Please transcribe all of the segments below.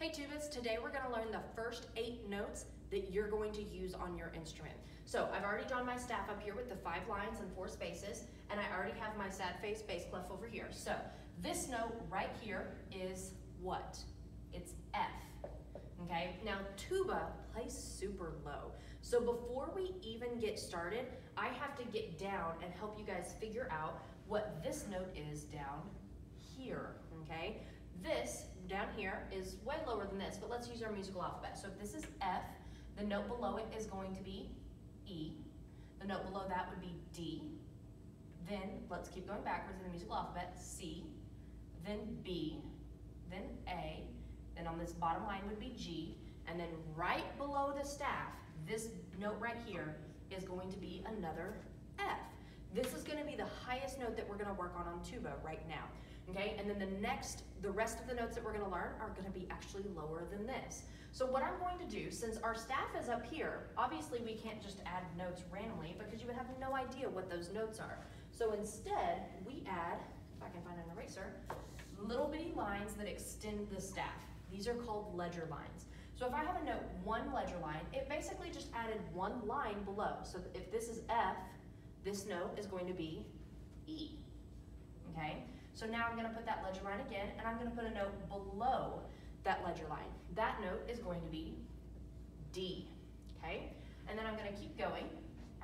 Hey Tubas, today we're going to learn the first 8 notes that you're going to use on your instrument. So I've already drawn my staff up here with the 5 lines and 4 spaces, and I already have my sad face bass clef over here. So this note right here is what? It's F. Okay, now tuba plays super low. So before we even get started, I have to get down and help you guys figure out what this note is down here, okay? This down here is way lower than this, but let's use our musical alphabet. So if this is F, the note below it is going to be E. The note below that would be D. Then let's keep going backwards in the musical alphabet, C, then B, then A, then on this bottom line would be G, and then right below the staff, this note right here is going to be another F. This is going to be the highest note that we're going to work on tuba right now. Okay, and then the rest of the notes that we're going to learn are going to be actually lower than this. So what I'm going to do, since our staff is up here, obviously we can't just add notes randomly because you would have no idea what those notes are. So instead, we add, if I can find an eraser, little bitty lines that extend the staff. These are called ledger lines. So if I have a note 1 ledger line, it basically just added 1 line below. So if this is F, this note is going to be E, okay? So now I'm going to put that ledger line again, and I'm going to put a note below that ledger line. That note is going to be D, okay? And then I'm going to keep going,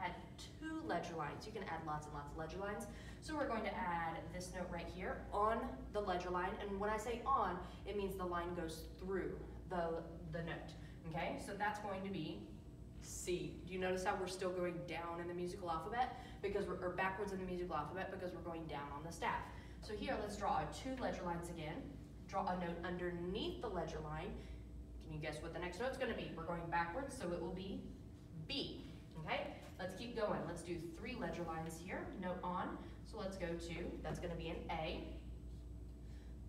add 2 ledger lines. You can add lots and lots of ledger lines. So we're going to add this note right here on the ledger line, and when I say on, it means the line goes through the note, okay? So that's going to be C. Do you notice how we're still going down in the musical alphabet? Or backwards in the musical alphabet because we're going down on the staff. So here, let's draw our 2 ledger lines again. Draw a note underneath the ledger line. Can you guess what the next note's gonna be? We're going backwards, so it will be B, okay? Let's keep going. Let's do 3 ledger lines here, note on. So let's go to, that's gonna be an A.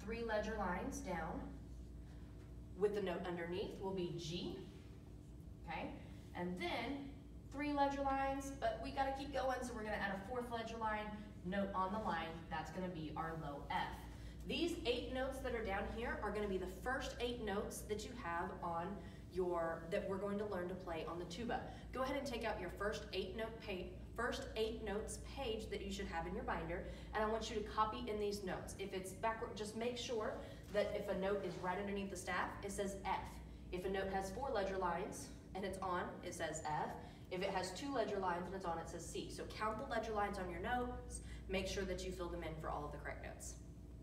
3 ledger lines down with the note underneath will be G, okay? And then 3 ledger lines, but we gotta keep going, so we're gonna add a 4th ledger line, note on the line, that's gonna be our low F. These 8 notes that are down here are gonna be the first 8 notes that you have on that we're going to learn to play on the tuba. Go ahead and take out your first 8 notes page that you should have in your binder, and I want you to copy in these notes. If it's backward, just make sure that if a note is right underneath the staff, it says F. If a note has 4 ledger lines and it's on, it says F. If it has 2 ledger lines and it's on, it says C. So count the ledger lines on your notes, make sure that you fill them in for all of the correct notes.